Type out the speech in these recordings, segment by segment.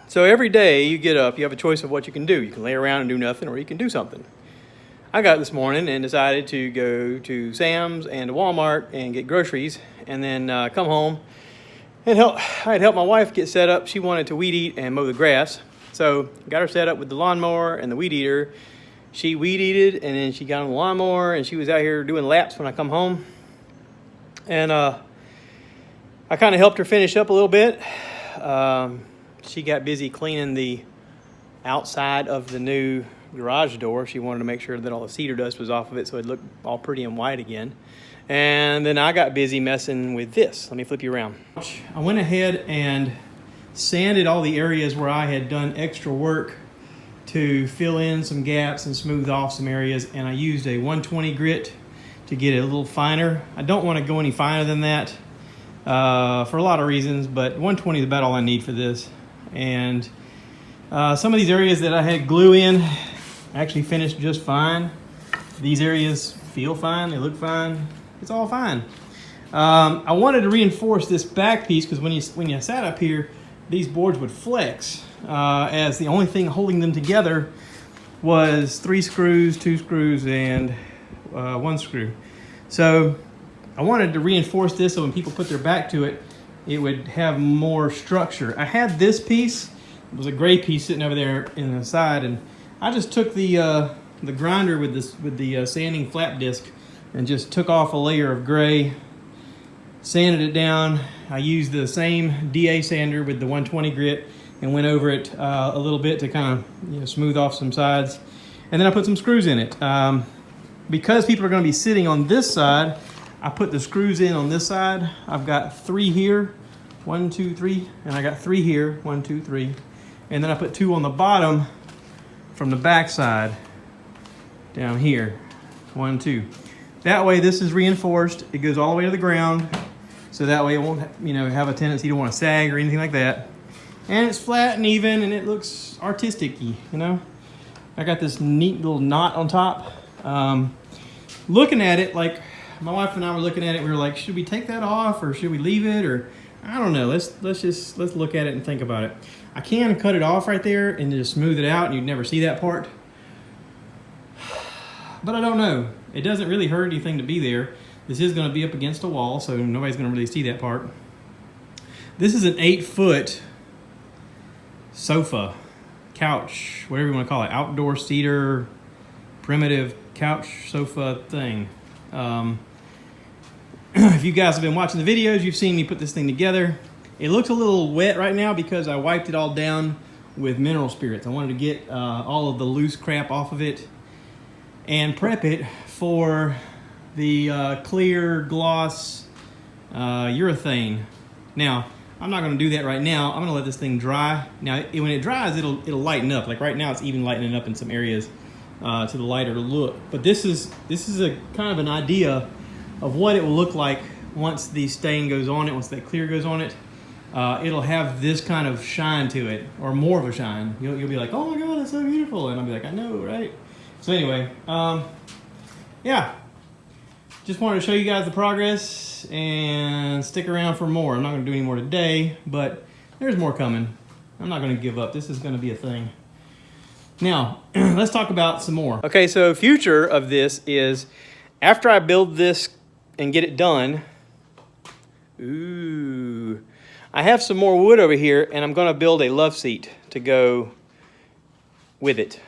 So every day you get up, you have a choice of what you can do. You can lay around and do nothing, or you can do something. I got up this morning and decided to go to Sam's and to Walmart and get groceries, and then come home and help. I'd help my wife get set up. She wanted to weed eat and mow the grass, so got her set up with the lawnmower and the weed eater. She weed eated, and then she got on the lawnmower, and she was out here doing laps when I come home. And I kind of helped her finish up a little bit. She got busy cleaning the outside of the new garage door. She wanted to make sure that all the cedar dust was off of it so it looked all pretty and white again. And then I got busy messing with this. Let me flip you around. I went ahead and sanded all the areas where I had done extra work to fill in some gaps and smooth off some areas, and I used a 120 grit to get it a little finer. I don't want to go any finer than that for a lot of reasons, but 120 is about all I need for this. And some of these areas that I had glue in actually finished just fine. These areas feel fine, they look fine, it's all fine. I wanted to reinforce this back piece because when you sat up here, these boards would flex, as the only thing holding them together was 3 screws, 2 screws, and 1 screw. So I wanted to reinforce this so when people put their back to it, it would have more structure. I had this piece, it was a gray piece sitting over there in the side, and I just took the grinder with the sanding flap disc and just took off a layer of gray, sanded it down. I used the same DA sander with the 120 grit and went over it a little bit to kind of smooth off some sides. And then I put some screws in it. Because people are going to be sitting on this side, I put the screws in on this side. I've got 3 here, 1, 2, 3, and I got 3 here, 1, 2, 3. And then I put 2 on the bottom from the back side down here, 1, 2. That way this is reinforced. It goes all the way to the ground, so that way it won't have a tendency to want to sag or anything like that. And it's flat and even, and it looks artistic-y, I got this neat little knot on top. Looking at it, like my wife and I were looking at it, we were like, should we take that off or should we leave it, or I don't know. Let's look at it and think about it. I can cut it off right there and just smooth it out, and you'd never see that part. But I don't know. It doesn't really hurt anything to be there. This is going to be up against a wall, so nobody's going to really see that part. This is an 8-foot sofa, couch, whatever you want to call it, outdoor cedar, primitive couch sofa thing. If you guys have been watching the videos, you've seen me put this thing together. It looks a little wet right now because I wiped it all down with mineral spirits. I wanted to get all of the loose crap off of it and prep it for the clear gloss urethane. Now, I'm not going to do that right now. I'm going to let this thing dry. Now, when it dries, it'll lighten up. Like right now, it's even lightening up in some areas to the lighter look. But this is a kind of an idea of what it will look like once the stain goes on it, once that clear goes on it. It'll have this kind of shine to it, or more of a shine. You'll be like, oh my God, that's so beautiful. And I'll be like, I know, right? So anyway, yeah. Just wanted to show you guys the progress and stick around for more. I'm not going to do any more today, but there's more coming. I'm not going to give up. This is going to be a thing. Now, let's talk about some more. Okay, so future of this is after I build this and get it done, I have some more wood over here, and I'm going to build a love seat to go with it.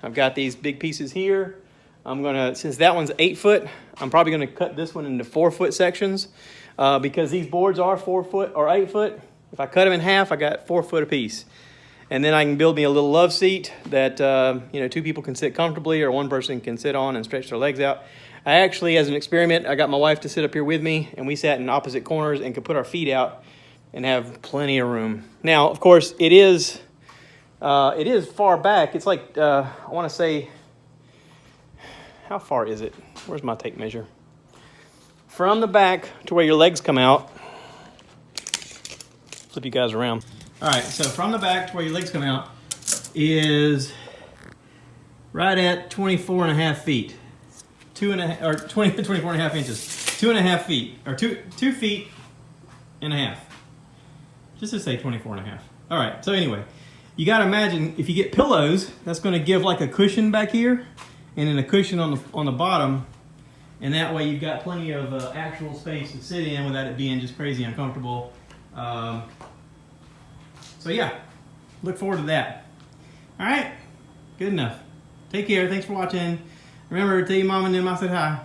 I've got these big pieces here. I'm going to, since that one's 8 foot, I'm probably going to cut this one into 4 foot sections because these boards are 4 foot or 8 foot. If I cut them in half, I got 4 foot apiece. And then I can build me a little love seat that 2 people can sit comfortably, or 1 person can sit on and stretch their legs out. I actually, as an experiment, I got my wife to sit up here with me, and we sat in opposite corners and could put our feet out and have plenty of room. Now, of course, it is far back. It's like, I want to say, how far is it? Where's my tape measure? From the back to where your legs come out. Flip you guys around. All right, so from the back to where your legs come out is right at 24 and a half feet. 24 and a half inches. 2.5 feet, or 2 feet and a half. Just to say 24 and a half. All right, so anyway, you got to imagine if you get pillows, that's going to give like a cushion back here, and then a cushion on the bottom, and that way you've got plenty of actual space to sit in without it being just crazy uncomfortable. So yeah, look forward to that. All right, good enough. Take care. Thanks for watching. Remember, tell your mom and them I said hi.